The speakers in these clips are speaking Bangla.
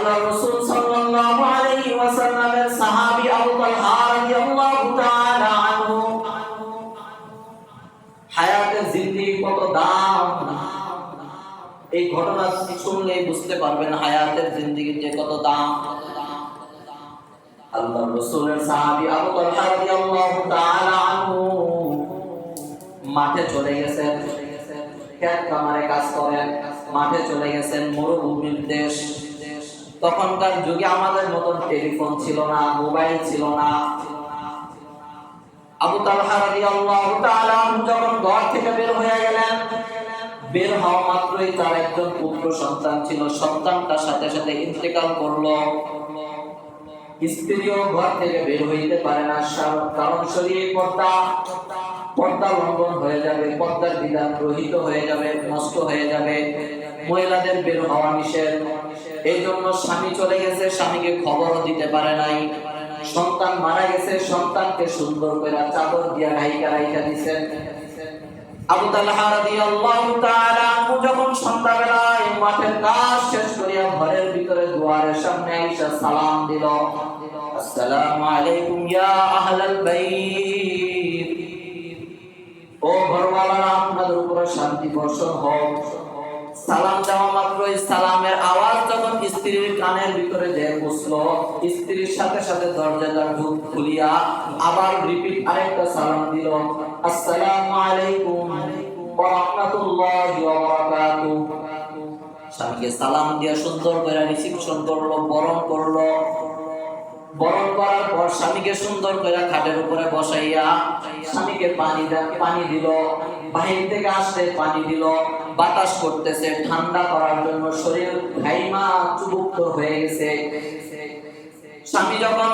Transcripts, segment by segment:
আল্লাহ রাসূল সাল্লাল্লাহু আলাইহি ওয়াসাল্লামের সাহাবী আবু তালহা রাদিয়াল্লাহু তাআলা আনহু হায়াতের জিন্দেগি কত দাম, এই ঘটনা শুনলেই বুঝতে পারবেন হায়াতের জিন্দেগিতে কত দাম। আল্লাহ রাসূলের সাহাবী আবু তালহা রাদিয়াল্লাহু তাআলা আনহু মাঠে চলে গেছেন, ক্ষেত খামারে কাজ করেন, মাঠে চলে গেছেন, মরুভূমির দেশ। তখনকার যুগে আমাদের মতন টেলিফোন ছিল না, মোবাইল ছিল না। আবু তালহা রাদিয়াল্লাহু তাআলা যখন ঘর থেকে বের হয়ে গেলেন, বের হওয়া মাত্রই তার একজন পুত্র সন্তান ছিল, সন্তানটার সাথে সাথে ইন্তেকাল করলো। স্ত্রীও ঘর থেকে বের হইতে পারে না, কারণ শরীরে পর্দা লঙ্ঘন হয়ে যাবে, পর্দার বিধান রহিত হয়ে যাবে, নষ্ট হয়ে যাবে, মহিলাদের বের হওয়া নিষেধ। এই জন্য স্বামী চলে গেছে, স্বামীকে খবরও দিতে পারে নাই। সন্তান মারা গেছে, সন্তানকে সুন্দর করে চাদর দিয়া রাইখা দিয়েছেন। আবু তালহা রাদিয়াল্লাহু তাআলা যখন সন্ধ্যাবেলায় মাঠের কাজ শেষ করিয়া ঘরের ভিতরে দুয়ারের সামনে আইসা সালাম দিল, আসসালামু আলাইকুম ইয়া আহলাল বাইত, ও ঘরওয়ালারা আপনাদের উপরে শান্তি বর্ষণ হোক। সালাম দেওয়া মাত্রই সালামের আওয়াজ যখন স্ত্রীর কানের ভিতরে যেয়ে বসলো, স্ত্রীর সাথে সাথে দরজাটা খুলিয়া আবার রিপিট আরেকটা সালাম দিল, আসসালামু আলাইকুম ওয়া রাহমাতুল্লাহি ওয়া বারাকাতুহু। স্বামীকে সালাম দিয়া সুন্দর করে রিসিপশন করলো, বরণ করলো। বরণ করার পর স্বামীকে সুন্দর করে খাটের উপরে বসাইয়া স্বামীকে পানি দিল, বাহির থেকে আসতে পানি দিল। বাতাস করতেছে, ঠান্ডা করার জন্য শরীর ঘাইমা চুবুক্ত হয়ে গেছে। স্বামী যখন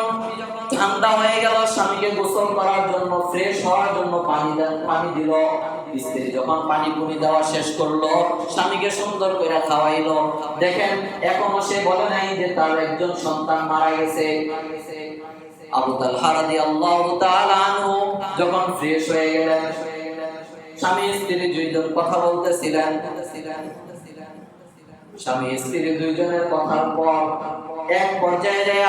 ঠান্ডা হয়ে গেল, স্বামীকে গোসল করার জন্য, ফ্রেশ হওয়ার জন্য পানি দিল। স্ত্রী যখন পানি দেওয়া শেষ করলো, স্বামীকে সুন্দর করে খাওয়াইলো। দেখেন এখনো সে বলে নাই যে তার একজন সন্তান মারা গেছে। আবু তালহা রাদিয়াল্লাহু তাআলা আনহু যখন ফ্রেশ হয়ে গেলেন, স্বামী স্ত্রী দুইজন কথা বলতেছিলেন। স্বামী স্ত্রী দুইজনের কথার পর এক পর্যায়ে যায়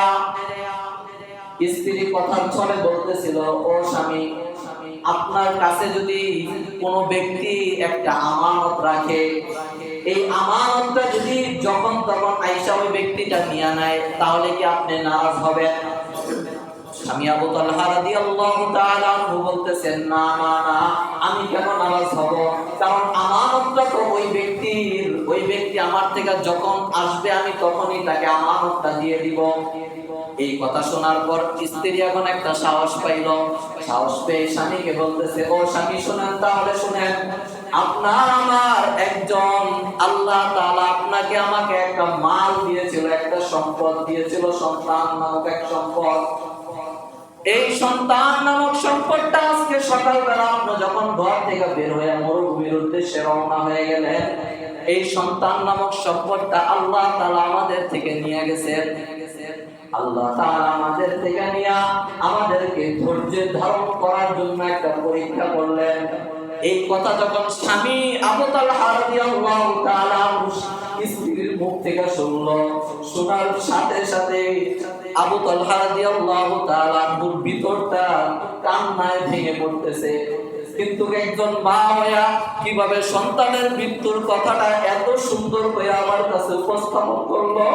স্ত্রী কথার ছলে বলতেছিল, ও স্বামী, আপনার কাছে যদি কোনো ব্যক্তি একটা আমানত রাখে, এই আমানতটা যদি যখন তখন আয়েশা ওই ব্যক্তিটা নিয়ে নেয়, তাহলে কি আপনি নারাজ হবেন? স্বামী আবু তালহা রাদিয়াল্লাহু তাআলা আনহু বলতেছেন, না না না, আমি কেন নারাজ হব? কারণ আমানতটা তো ওই ব্যক্তি আমার থেকে যখন আসবে আমি তখনই তাকে আমানতটা দিয়ে দিব। এই কথা শোনার পর স্ত্রী এখন একটা সাহস পাইল। সাহস পেয়ে স্বামীকে বলতেছে, ও স্বামী শুনেন, তাহলে শুনেন, আপনার আমার একজন আল্লাহ তাআলা আপনাকে আমাকে একটা মাল দিয়েছিল, একটা সম্পদ দিয়েছিল, সন্তান নামক এক সম্পদ। এই সন্তান নামক সম্পদটা আজকে সকালবেলা আপনি যখন ঘর থেকে বের হয়ে মরুভূমির উদ্দেশ্যে রওনা হয়ে গেলেন, এই সন্তান নামক সম্পদটা আল্লাহ তাআলা আমাদের থেকে নিয়ে গেছেন। আল্লাহ তাআলা আমাদের থেকে নিয়ে আমাদেরকে ধৈর্য ধারণ করার জন্য একটা পরীক্ষা করলেন। এই কথা যখন স্বামী আবু তালহা রাদিয়াল্লাহু তাআলা স্ত্রীর মুখ থেকে শুনলো, শোনার সাথে সাথে আবু তালহা রাদিয়াল্লাহু তাআলা ভিতরটা কান্নায় ভেঙে পড়তেছে। কিন্তু একজন মা হইয়া কিভাবে সন্তানের মৃত্যুর কথাটা এত সুন্দর হয়ে আমার কাছে উপস্থাপন করলো,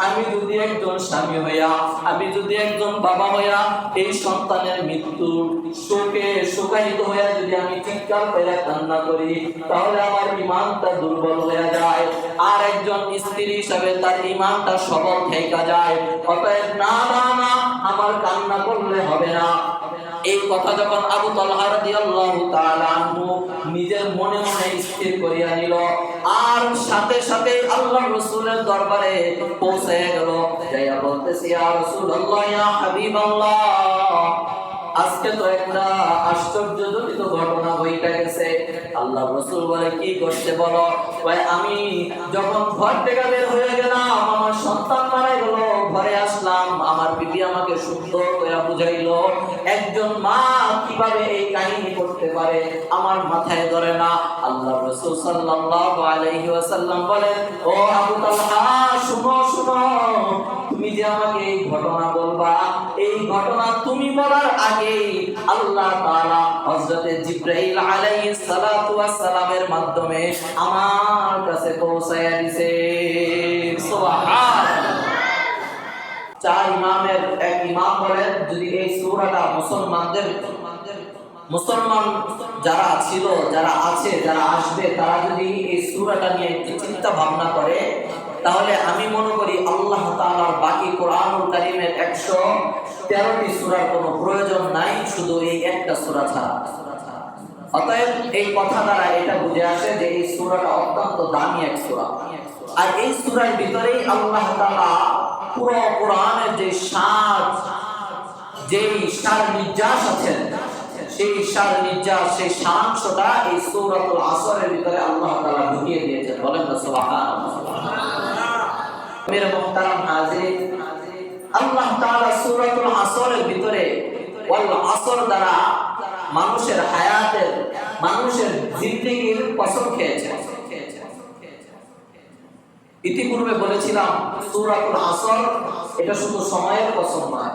আমি যদি একজন স্বামী হইয়া, আমি যদি একজন বাবা হইয়া এই সন্তানের মৃত্যুর শোকে শোকায়িত হইয়া যদি আমি চিৎকার করে কান্না করি, তাহলে আমার ঈমানটা দুর্বল হয়ে যায়, আর একজন স্ত্রী হিসাবে তার ঈমানটা সবল থেকে যায়। অতএব না না না, আমার কান্না করলে হবে না। এই কথা যখন আবু তালহা রাদিয়াল্লাহু তাআলা আনহু নিজের মনে মনে স্থির করিয়া নিল, আর সাথে সাথে আল্লাহর রাসূলের দরবারে পৌঁছে গেল। যাইয়া বলতেছে, ইয়া রাসূলুল্লাহ, ইয়া হাবিবাল্লাহ, আজকে তো একটা আশ্চর্যজনক ঘটনা ঘটে গেছে। আল্লাহর রাসূল বলে, কি করতে বলো? ভাই, আমি যখন ঘর থেকে বের হয়ে গেলাম, আমার সন্তান মারা গেল, ঘরে আসলাম, আমার বিবি আমাকে সুন্দর করে বুঝাইলো, একজন মা কিভাবে এই কাহিনী করতে পারে, আমার মাথায় ধরে না। আল্লাহর রাসূল সাল্লাল্লাহু আলাইহি ওয়াসাল্লাম বলেন, ও আবু তালহা, শুনো শুনো, তুমি যে আমাকে এই ঘটনা বলবা, এই ঘটনা তুমি বলার আগে আল্লাহ তাআলা হযরতে জিবরাইল আলাইহিস সালাতু ওয়াস সালামের মাধ্যমে আমার কাছে পৌঁছায়া দিয়েছে। সুবহানাল্লাহ। চার ইমামের এক ইমাম বলেন, যদি এই সূরাটা মুসলমান যারা ছিল, যারা আছে, যারা আসবে, তারা যদি এই সূরাটা নিয়ে একটু চিন্তা ভাবনা করে, তাহলে আমি মনে করি আল্লাহ তাআলার বাকি কোরআনুল কারীমের 113টি সূরার কোনো প্রয়োজন নাই, শুধু এই একটা সূরা ছাড়া। অতএব এই কথা দ্বারা এটা বুঝে আসে যে এই সূরাটা অত্যন্ত দামি এক সূরা। আর এই সূরার ভিতরেই আল্লাহ তাআলা পুরো কোরআনের যে সার নির্যাস আছেন, সেই সার নির্যাস, সেই সারাংশটা এই সূরাতুল আসরের ভিতরে আল্লাহ তাআলা ঢুকিয়ে দিয়েছেন। বলেন না সুবহানাল্লাহ। মেরে মুহতারাম হাজির, আল্লাহ তাআলা সূরাতুল আসরের ভিতরে ওয়াল আসর দ্বারা মানুষের হায়াতের, মানুষের জিন্দেগির কসম খেয়েছেন। ইতিপূর্বে বলেছিলাম সূরাতুল আসর এটা শুধু সময়ের কসম নয়,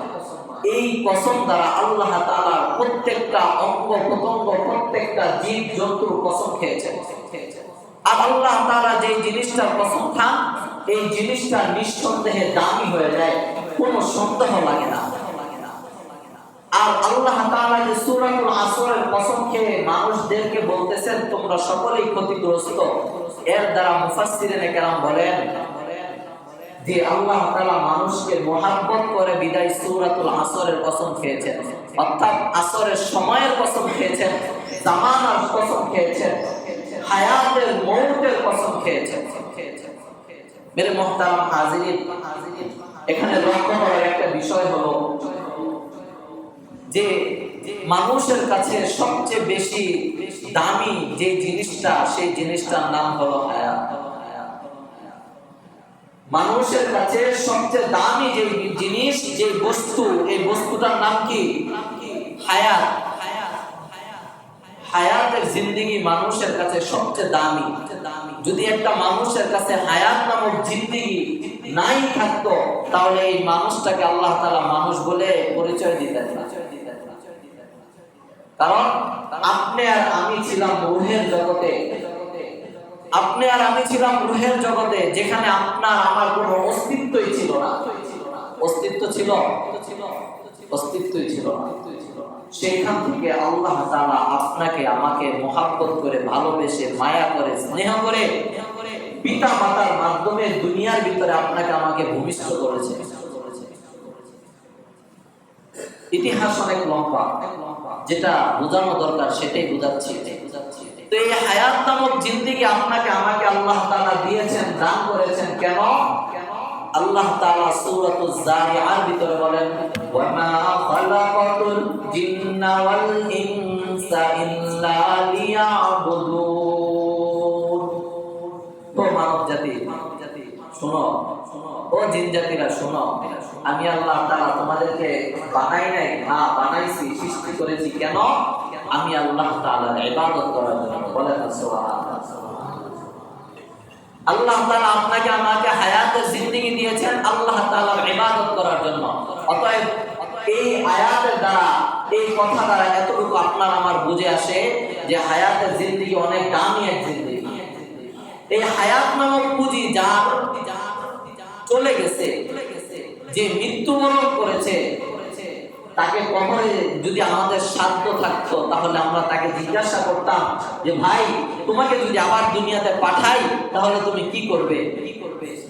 এই কসম দ্বারা আল্লাহ তাআলা প্রত্যেকটা অঙ্গ প্রত্যঙ্গ, প্রত্যেকটা জীব জন্তুর কসম খেয়েছেন। আর আল্লাহ তাআলা যে জিনিসটার কসম খান, এই জিনিসটা নিঃসন্দেহে দামি হয়ে যায়, কোনো সন্দেহ লাগে না। আর আল্লাহ তাআলা যে সূরাতুল আসরের কসম খেয়ে মানুষদেরকে বলতেছেন তোমরা সকলেই ক্ষতিগ্রস্ত, এর দ্বারা মুফাসসিরিনে কেরাম বলেন যে আল্লাহ তাআলা মানুষকে মহব্বত করে বিদায় সূরাতুল আসরের কসম খেয়েছেন, অর্থাৎ আসরের সময়ের কসম খেয়েছেন, জামানার কসম খেয়েছেন, হায়াতের মৌতের কসম খেয়েছেন। মেরে মুহতারাম হাজিরিন, এখানে লক্ষ্য করার একটা বিষয় হলো যে মানুষের কাছে সবচেয়ে বেশি দামি যে জিনিসটা, সেই জিনিসটার নাম হলো হায়াত। মানুষের কাছে সবচেয়ে দামি যে জিনিস, যে বস্তু, এই বস্তুটার নাম কি? হায়াত। হায়াতের জিন্দেগি মানুষের কাছে সবচেয়ে দামি। যদি একটা মানুষের কাছে হায়াত নামক জিন্দেগি নাই থাকতো, তাহলে এই মানুষটাকে আল্লাহ তাআলা মানুষ বলে পরিচয় দিতেন না। কারণ আপনি আর আমি ছিলাম রূহের জগতে, আপনি আর আমি ছিলাম রূহের জগতে, যেখানে আপনার আমার কোনো অস্তিত্বই ছিল না। অস্তিত্ব ছিল? অস্তিত্বই ছিল না। সেইখান থেকে আল্লাহ তাআলা আপনাকে আমাকে মহব্বত করে, ভালোবেসে, মায়া করে, স্নেহ করে পিতা মাতার মাধ্যমে দুনিয়ার ভিতরে আপনাকে আমাকে ভূমিষ্ঠ করেছে। ইতিহাস অনেক লম্বা, যেটা বোঝানো দরকার সেটাই বোঝাচ্ছি। তো এই হায়াত নামক জিন্দেগি আপনাকে আমাকে আল্লাহ তাআলা দিয়েছেন, দান করেছেন। কেন? আল্লাহ তাআলা সূরাতুজ জারিআর ভিতরে বলেন, ওয়া মা খালাকাতুল জিন্না ওয়াল ইনসা ইল্লা লিয়াবুদুন। তো মানব জাতি শোনো, ও জিন জাতিরা শোনো, আমি আল্লাহ তাআলা তোমাদেরকে বানাই নাই, না বানাইছি, সৃষ্টি করেছি। কেন? আমি আল্লাহ তাআলার ইবাদত করার জন্য। বলেন সুবহানাল্লাহ। আল্লাহ তাআলা আপনাকে আমাকে হায়াতের জিন্দেগি দিয়েছেন আল্লাহ তাআলার ইবাদত করার জন্য। অতএব এই আয়াতের দ্বারা, এই কথা দ্বারা এতটুকু আপনার আমার বুঝে আসে যে হায়াতের জিন্দেগি অনেক দামি এক জিন্দেগি। এই হায়াত নামক পুঁজি যার চলে গেছে, যে মৃত্যুবরণ করেছে, তাকে কবরে যদি আমাদের সাধ্য থাকতো, তাহলে আমরা তাকে জিজ্ঞাসা করতাম যে ভাই, তোমাকে যদি আবার দুনিয়াতে পাঠাই তাহলে তুমি কি করবে?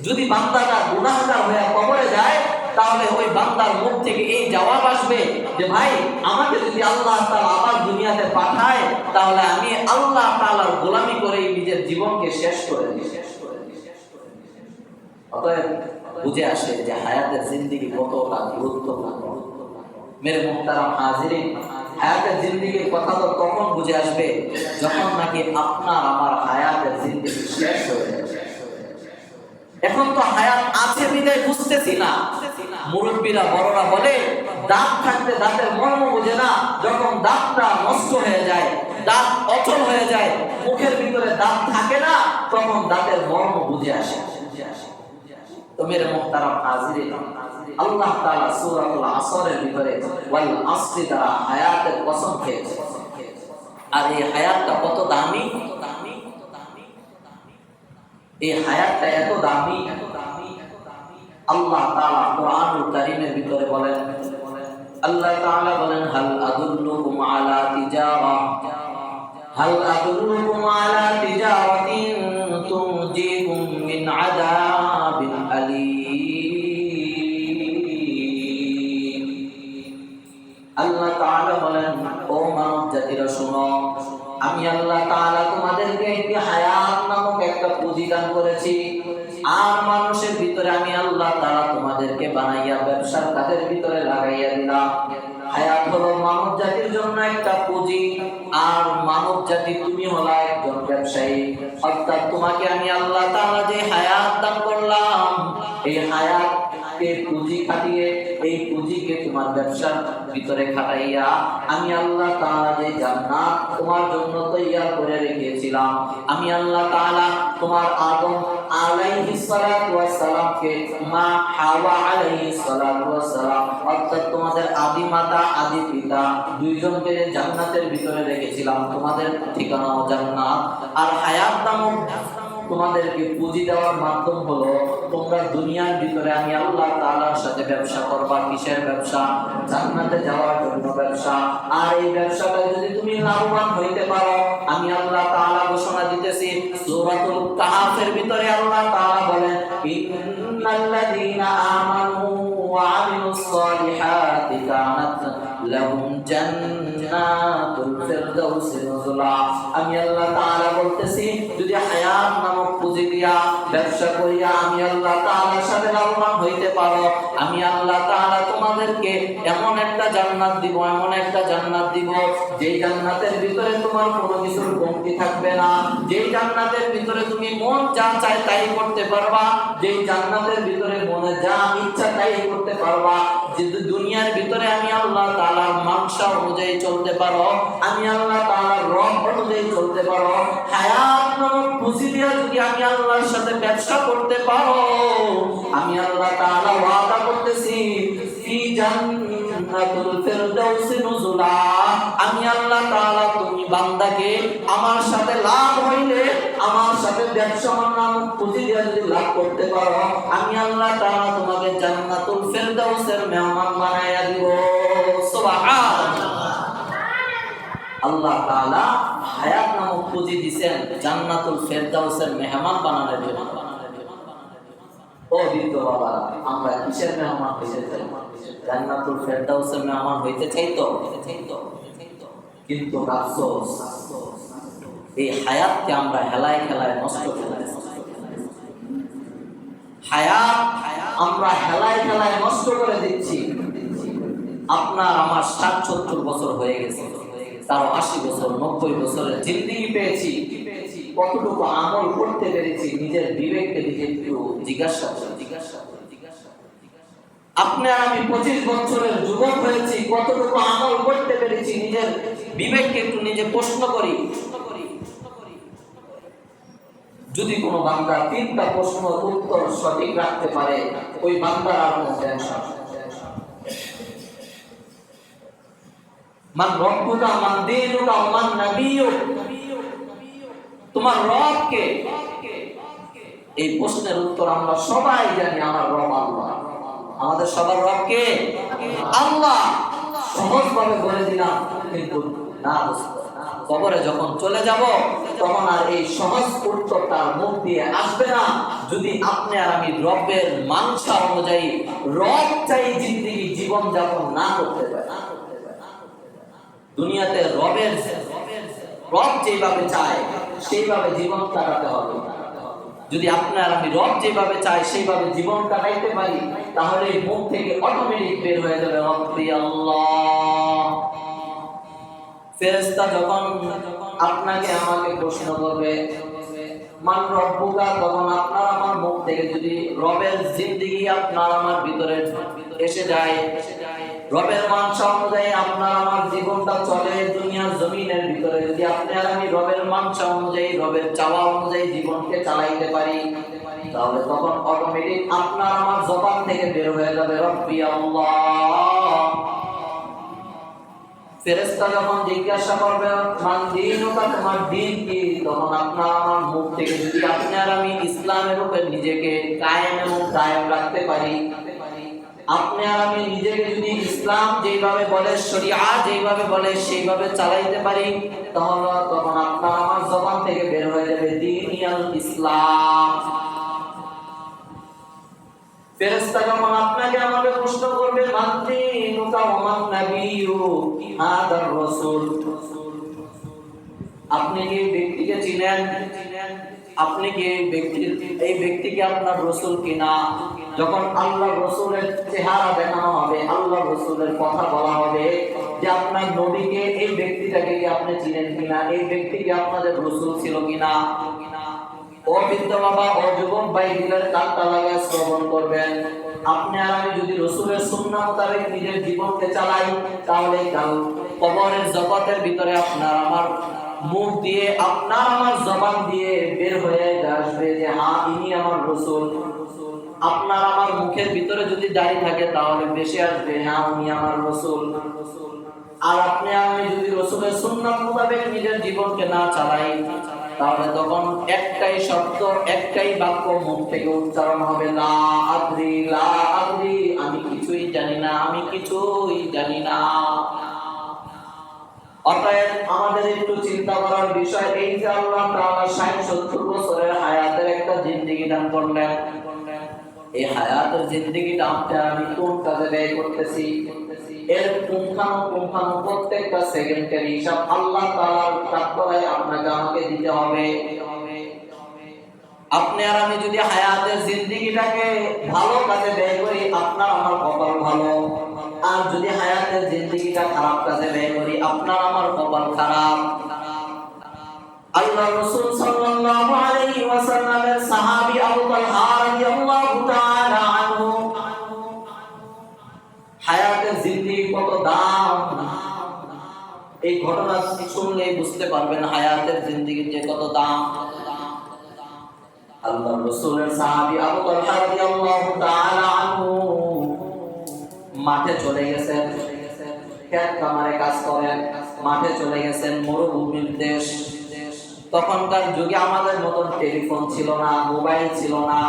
যদি বান্দাটা গুনাহগার হয়ে কবরে যায়, তাহলে ওই বান্দার মুখ থেকে এই জবাব আসবে যে ভাই, আমাকে যদি আল্লাহ তাআলা আবার দুনিয়াতে পাঠায়, তাহলে আমি আল্লাহ তাআলার গোলামি করে নিজের জীবনকে শেষ করে দিই। অতএব বুঝে আসে যে হায়াতের জিন্দেগি কতটা গুরুত্বপূর্ণ। মেরে মুহতারাম হাজিরিন, হায়াতের জিন্দেগির কথা তো তখন বুঝে আসবে যখন নাকি আপনার আমার হায়াতের জিন্দেগি শেষ হয়ে যাবে। এখন তো হায়াত আছে বিদায় বুঝতেছি না। মুরব্বীরা, বড়রা বলে দাঁত থাকতে দাঁতের মর্ম বুঝে না, যখন দাঁতটা নষ্ট হয়ে যায়, দাঁত অচল হয়ে যায়, মুখের ভিতরে দাঁত থাকে না, তখন দাঁতের মর্ম বুঝে আসে। তো মেরে মুহতারাম হাজিরিন, আল্লাহ তাআলা সূরাতুল আসরের ভিতরে ওয়াল আসরি দ্বারা হায়াতের কসম খেয়েছে। আর এই হায়াতটা কত দামি, এই হায়াতটা এত দামি। আল্লাহ তাআলা কোরআনুল কারীমের ভিতরে বলেন, আল্লাহ তাআলা বলেন, হাল আদুল্লুকুম আলা তিজারা হাল আদুল্লুকুম আলা তিজারাতিন তুনজিকুম মিন আযাবিন আলীম। আল্লাহ তাআলা বলেন, ও মানব জাতিরা শোনো, আমি আল্লাহ তাআলা তোমাদেরকে একটি হায়াত নামক একটা পুঁজি দান করেছি। আর মানুষের ভিতরে আমি আল্লাহ তাআলা তোমাদেরকে বানাইয়া ব্যবসার কাজের ভিতরে লাগাইয়া দিলাম। হায়াত হলো মানব জাতির জন্য একটা পুঁজি, আর মানব জাতি তুমি হলো একজন ব্যবসায়ী। অর্থাৎ তোমাকে আমি আল্লাহ তাআলা যে হায়াত দান করলাম, এই হায়াতকে পুঁজি খাটিয়ে, এই পুঁজিকে তোমার ব্যবসার ভিতরে খাটাইয়া আমি আল্লাহ তাআলা যে জান্নাত তোমার জন্য তৈয়ার করে রেখেছিলাম, আমি আল্লাহ তাআলা তোমার আদম আলাইহিস সালাতু ওয়াস সালামকে মা হাওয়া আলাইহিস সালাতু ওয়াস সালাম, অর্থাৎ তোমাদের আদি মাতা আদি পিতা দুইজনকে জান্নাতের ভিতরে রেখেছিলাম। তোমাদের ঠিকানাও জান্নাত। আর হায়াত নামক তোমাদেরকে পুঁজি দেওয়ার মাধ্যম হলো তোমরা দুনিয়ার ভিতরে আমি আল্লাহ তাআলার সাথে ব্যবসা করবা। কিসের ব্যবসা? জান্নাতে যাওয়ার জন্য ব্যবসা। আর এই ব্যবসাটা যদি তুমি লাভবান হইতে পারো, আমি আল্লাহ তাআলা ঘোষণা দিতেছি সূরাতুল কাহফের ভিতরে আল্লাহ তাআলা বলেন, ইন্নাল্লাযীনা আমানু ওয়া আমিলুস সালিহাতি কানাত লাহুম জান্নাতুল ফিরদাউসি নুজুলা। আমি আল্লাহ তাআলা বলতেছি, যদি হায়াত নামক পুঁজি দিয়া ব্যবসা করিয়া আমি আল্লাহ তাআলার সাথে লাভবান হইতে পারো, আমি আল্লাহ তাআলা তোমাদেরকে এমন একটা জান্নাত দিব, এমন একটা জান্নাত দিব, যেই জান্নাতের ভিতরে তোমার কোনো কিছুর কমতি থাকবে না, যেই জান্নাতের ভিতরে তুমি মন যা চায় তাই করতে পারবা, যেই জান্নাতের ভিতরে মনে যা ইচ্ছা তাই করতে পারবা। যে দুনিয়ার ভিতরে আমি আল্লাহ তাআলার মানসা অনুযায়ী চলতে পারো, আমি আল্লাহ তাআলার রব অনুযায়ী চলতে পারো, হায়াত নামক পুঁজি দিয়া যদি আমি আল্লাহর সাথে ব্যবসা করতে পারো, আমি আল্লাহ তাআলা ওয়াদা করতেছি ফি জান্নাতুল ফিরদাউসি নুজুলা। আমি আল্লাহ তাআলা তুমি বান্দাকে আমার সাথে লাভ হইলে, আমার সাথে ব্যবসা নামক পুঁজি দিয়া যদি লাভ করতে পারো, আমি আল্লাহ তাআলা তোমাকে জান্নাতুল ফিরদাউসের মেহমান বানায়া দিব। সুবহানাল্লাহ। আল্লাহ তাআলা হায়াত নামক পুঁজি দিবেন জান্নাতুল ফিরদাউসের মেহমান বানানোর জন্য। ও বৃদ্ধ বাবা, আমরা কিসের মেহমান হইতে চাই? জান্নাতুল ফিরদাউসের মেহমান হইতে চাই তো। কিন্তু আফসোস, এই হায়াতকে আমরা হেলায় খেলায় নষ্ট করে দিচ্ছি। হায়াত আমরা হেলায় খেলায় নষ্ট করে দিচ্ছি। আপনার আমার 60-70 বছর হয়ে গেছে, তারও 80 বছর 90 বছরের জিন্দেগি পেয়েছি, কতটুকু আমল করতে পেরেছি নিজের বিবেককে নিজে একটু জিজ্ঞাসা করি। আপনি আর আমি 25 বছরের যুবক হয়েছি, কতটুকু আমল করতে পেরেছি নিজের বিবেককে একটু নিজে প্রশ্ন করি। যদি কোনো বান্দা 3টা প্রশ্ন উত্তর সঠিক রাখতে পারে, ওই বান্দার আর কোনো টেনশন। মান রব্বুকা মান দীনুকা মান নাবিয়্যুক, তোমার রব কে? এই প্রশ্নের উত্তর আমরা সবাই জানি, আমার রব আল্লাহ। আমাদের সবার রব কে? আল্লাহ। সহজভাবে বলে দিলাম, কিন্তু না দোস্ত, কবরে যখন চলে যাব তখন আর এই সহজ উত্তরটা মুখ দিয়ে আসবে না, যদি আপনি আর আমি রবের মানসা অনুযায়ী রব চাই জিন্দেগি জীবন যাপন না করতে পারি। দুনিয়াতে রব যেভাবে চায় সেইভাবে জীবন কাটাতে হবে। যদি আপনার আমি রব যেভাবে চাই সেইভাবে জীবন কাটাইতে পারি, তাহলে মুখ থেকে অটোমেটিক বের হয়ে যাবে রব্বি আল্লাহ। ফেরেশতা যখন আপনাকে আমাকে প্রশ্ন করবে মান রব্বুকা, তখন আপনার আমার মুখ থেকে যদি রবের জিন্দেগি আপনার আমার ভিতরে এসে যায়, রবের মানসা অনুযায়ী আপনার আমার জীবনটা চলে দুনিয়ার জমিনের ভিতরে, যদি আপনি আর আমি রবের মানসা অনুযায়ী রবের চাওয়া অনুযায়ী জীবনকে চালাইতে পারি, তাহলে তখন অটোমেটিক আপনার আমার জবান থেকে বের হয়ে যাবে রব্বি আল্লাহ। ফেরেশতা যখন জিজ্ঞাসা করবে মান দীনুকা, তোমার দ্বীন কি, তখন আপনার আমার মুখ থেকে যদি আপনি আর আমি ইসলামের উপর নিজেকে কায়েম এবং দায়েম রাখতে পারি, আপনি আর আমি নিজেকে যদি ইসলাম যেভাবে বলে, শরিয়া যেভাবে বলে সেইভাবে চালাইতে পারি, তাহলে তখন আপনার আমার জবান থেকে বের হয়ে যাবে দীনিয়াল ইসলাম। ফেরেশতা যখন আপনাকে আমাকে প্রশ্ন করবে মান দীনুকা ওয়া মান নাবিয়্যু হাদার রাসূল, আপনি কি ব্যক্তিকে চিনেন, আপনি কি এই ব্যক্তিকে আপনার রাসূল কিনা? যখন আল্লাহ রাসূলের চেহারা দেখানো হবে, আল্লাহ রাসূলের কথা বলা হবে যে আপনার নবীকে, এই ব্যক্তিটাকে কি আপনি চিনেন কিনা, এই ব্যক্তিকে আপনাদের রাসূল ছিল কিনা? ও বৃদ্ধ বাবা, ও যুবক ভাই, দিলের কানটা লাগায় শ্রবণ করবেন। আপনি আর আমি যদি রাসূলের সুন্নাহ মোতাবেক নিজের জীবনকে চালাই, তাহলে কাল কবরের জগতের ভিতরে আপনার আমার মুখ দিয়ে, আপনার আমার জবান দিয়ে বের হয়ে আসবে যে হ্যাঁ ইনি আমার রাসূল। আপনার আমার মুখের ভিতরে যদি দাড়ি থাকে তাহলে বেশি আসবে হ্যাঁ উনি আমার রাসূল। আর আপনি আমি যদি রাসূলের সুন্নাহ মোতাবেক নিজের জীবনকে না চালাই, তাহলে তখন একটাই শব্দ, একটাই বাক্য মুখ থেকে উচ্চারণ হবে লা আদরি, লা আদরি, আমি কিছুই জানি না, আমি কিছুই জানি না। অতএব আমাদের একটু চিন্তা করার বিষয় এই যে আল্লাহ তাআলা 60-70 বছরের হায়াতের একটা জিন্দেগি দান করলেন, এই হায়াতের জিন্দেগিটা আমি কোন কাজে ব্যয় করতেছি, এর পুঙ্খানু প্রত্যেকটা সেকেন্ডের হিসাব আল্লাহ তাআলার কাঠগড়ায় আপনাকে আমাকে দিতে হবে। আপনি আর আমি যদি হায়াতের জিন্দেগিটাকে ভালো কাজে ব্যয় করি, আপনার আমার কপাল ভালো। আর যদি হায়াতের জিন্দেগিটা খারাপ কাজে ব্যয় করি, আপনার আমার কপাল খারাপ। আল্লাহ রাসূল সাল্লাল্লাহু আলাইহি ওয়াসাল্লামের সাহাবী আবু তালহা রাদিয়াল্লাহু তাআলা আনহু, হায়াতের জিন্দেগি কত দাম, এই ঘটনা শুনলেই বুঝতে পারবেন হায়াতের জিন্দেগির যে কত দাম। আল্লাহ রাসূলের সাহাবী আবু তালহা রাদিয়াল্লাহু তাআলা আনহু মাঠে চলে গেছেন, ক্ষেত খামারে কাজ করেন, মাঠে চলে গেছেন, মরুভূমির দেশ। তখনকার যুগে আমাদের মতন টেলিফোন ছিল না, মোবাইল ছিল না।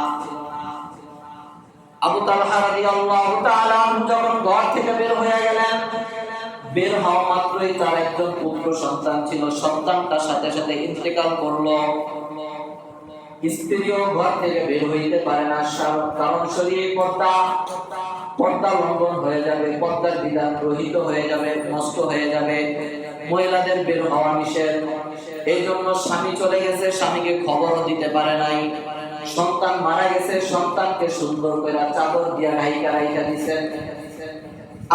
আবু তালহা রাদিয়াল্লাহু তাআলা যখন ঘর থেকে বের হয়ে গেলেন, বের হওয়া মাত্রই তার একজন পুত্র সন্তান ছিল, সন্তানটার সাথে সাথে ইন্তেকাল করলো। স্ত্রীও ঘর থেকে বের হইতে পারে না, কারণ শরীরে পর্দা লঙ্ঘন হয়ে যাবে, পর্দার বিধান রহিত হয়ে যাবে, নষ্ট হয়ে যাবে, মহিলাদের বের হওয়া নিষেধ। এই জন্য স্বামী চলে গেছে, স্বামীকে খবরও দিতে পারে নাই। সন্তান মারা গেছে, সন্তানকে সুন্দর করে চাদর দিয়া রাইখা দিয়েছেন।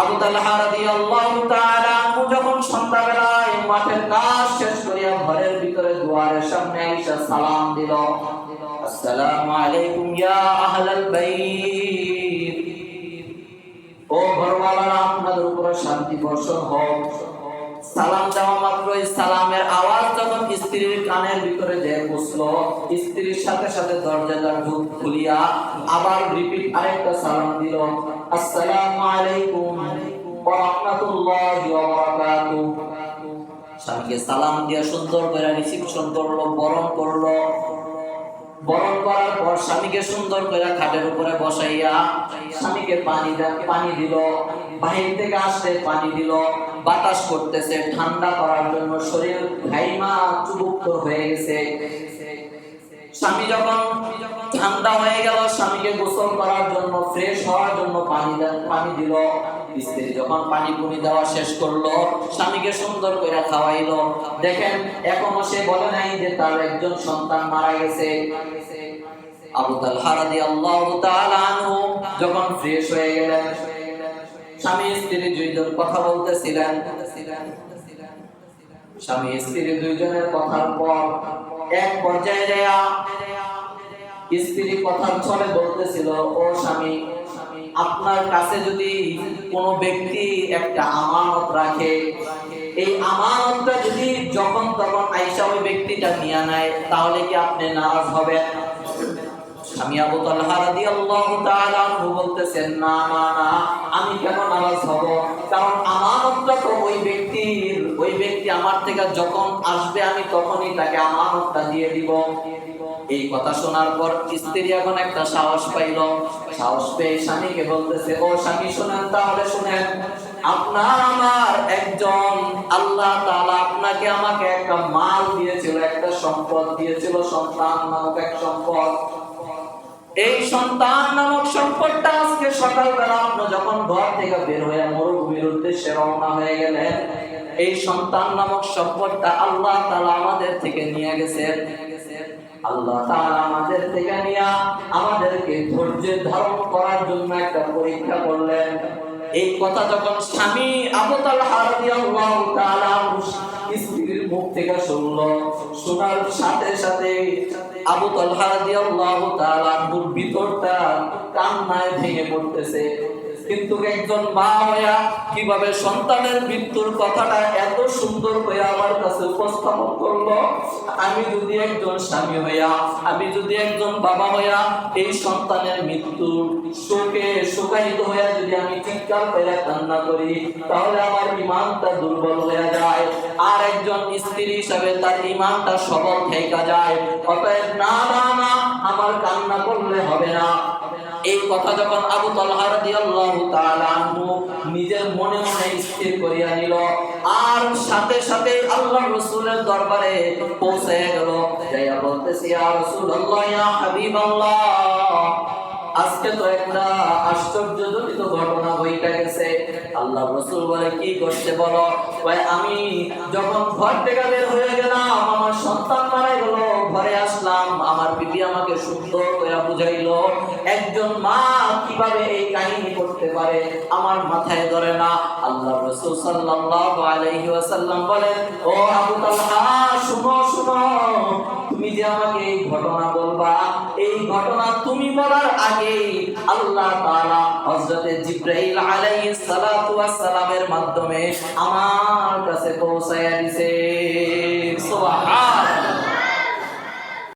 আবু তালহা রাদিয়াল্লাহু তাআলা যখন সন্ধ্যাবেলায় মাঠের কাজ শেষ করিয়া ঘরের ভিতরে দুয়ারের সামনে আইসা সালাম দিল, আসসালামু আলাইকুম ইয়া আহলাল বাইত, ও ঘরওয়ালারা আপনাদের উপরে শান্তি বর্ষণ হোক। সালাম দেওয়া মাত্রই সালামের আওয়াজ যখন স্ত্রীর কানের ভিতরে যে পৌঁছলো, স্ত্রীর সাথে সাথে দরজাটার ঢুক খুলিয়া আবার রিপিট আরেকটা সালাম দিল, আসসালামু আলাইকুম ওয়া রাহমাতুল্লাহি ওয়া বারাকাতুহু। স্বামীকে সালাম দিয়া সুন্দর করে রিসিপশন করলো, বরণ করলো। বরণ করার পর স্বামীকে সুন্দর করে খাটের উপরে বসাইয়া স্বামীকে পানি দিল, বাহির থেকে আসতে পানি দিল। বাতাস করতেছে, ঠান্ডা করার জন্য শরীর ঘাইমা চুবুক্ত হয়ে গেছে। স্বামী যখন ঠান্ডা হয়ে গেল, স্বামীকে গোসল করার জন্য, ফ্রেশ হওয়ার জন্য পানি দিল। স্ত্রী যখন পানি দেওয়া শেষ করলো, স্বামীকে সুন্দর করে খাওয়াইলো। দেখেন এখনো সে বলে নাই যে তার একজন সন্তান মারা গেছে। আবু তালহা রাদিয়াল্লাহু তাআলা আনহু যখন ফ্রেশ হয়ে গেলেন, স্বামী স্ত্রী দুইজন কথা বলতেছিলেন। স্বামী স্ত্রী দুইজনের কথার পর এক পর্যায়ে যায় স্ত্রী কথার ছলে বলতেছিল, ও স্বামী, আপনার কাছে যদি কোনো ব্যক্তি একটা আমানত রাখে, এই আমানতটা যদি যখন তখন আইসা ওই ব্যক্তিটা নিয়ে নেয়, তাহলে কি আপনি নারাজ হবেন? স্বামী আবু তালহা রাদিয়াল্লাহু তাআলা আনহু বলতেছেন, না না না, আমি কেন নারাজ হব? কারণ আমানতটা তো ওই ব্যক্তি আমার থেকে যখন আসবে আমি তখনই তাকে আমানতটা দিয়ে দিব। এই কথা শোনার পর স্ত্রী এখন একটা সাহস পাইল। সাহস পেয়ে স্বামীকে বলতেছে, ও স্বামী শুনেন, তাহলে শুনেন, আপনার আমার একজন আল্লাহ তাআলা আপনাকে আমাকে একটা মাল দিয়েছিল, একটা সম্পদ দিয়েছিল, সন্তান নামক এক সম্পদ। এই সন্তান নামক সম্পদটা আজকে সকালবেলা আপনি যখন ঘর থেকে বের হয়ে মরুভূমির উদ্দেশ্যে রওনা হয়ে গেলেন, এই সন্তান নামক সম্পদটা আল্লাহ তাআলা আমাদের থেকে নিয়ে গেছেন। আল্লাহ তাআলা আমাদের থেকে নিয়ে আমাদেরকে ধৈর্য ধারণ করার জন্য একটা পরীক্ষা করলেন। এই কথা যখন স্বামী আবু তালহা রাদিয়াল্লাহু তাআলা স্ত্রীর মুখ থেকে শুনলো, শোনার সাথে সাথে আবু তালহা রাদিয়াল্লাহু তাআলার ভিতরটা কান্নায় ভেঙে পড়তেছে। কিন্তু একজন মা হইয়া কিভাবে সন্তানের মৃত্যুর কথাটা এত সুন্দর করে আমার কাছে উপস্থাপন করলো, আমি যদি একজন স্বামী হইয়া, আমি যদি একজন বাবা হইয়া এই সন্তানের মৃত্যুর শোকে শোকায়িত হইয়া যদি আমি চিৎকার করে কান্না করি, তাহলে আমার ঈমানটা দুর্বল হয়ে যায়, আর একজন স্ত্রী হিসাবে তার ঈমানটা সবল থেকে যায়। অতএব না না না, আমার কান্না করলে হবে না। এই কথা যখন আবু তালহা রাদিয়াল্লাহু তাআলা আনহু নিজের মনে মনে স্থির করিয়া নিল, আর সাথে সাথে আল্লাহর রাসূলের দরবারে পৌঁছে গেল। যাইয়া বলতেছে, ইয়া রাসূলুল্লাহ, ইয়া হাবিবাল্লাহ, আজকে তো একটা আশ্চর্যজনিত ঘটনা ঘটে গেছে। আল্লাহর রাসূল বলে, কি করতে বলো? ভাই, আমি যখন ঘর থেকে বের হয়ে গেলাম, আমার সন্তান মারা গেল, ঘরে আসলাম, আমার বিবি আমাকে সুন্দর করে বুঝাইলো, একজন মা কিভাবে এই কাহিনী করতে পারে, আমার মাথায় ধরে না। আল্লাহর রাসূল সাল্লাল্লাহু আলাইহি ওয়াসাল্লাম বলেন, ও আবু তালহা, শুনো শুনো, তুমি যে আমাকে এই ঘটনা বলবা, এই ঘটনা তুমি বলার আগে আল্লাহ তাআলা হযরত জিবরাইল আলাইহিস সালাতু ওয়াস সালামের মাধ্যমে আমার কাছে পৌঁছায়া দিয়েছে।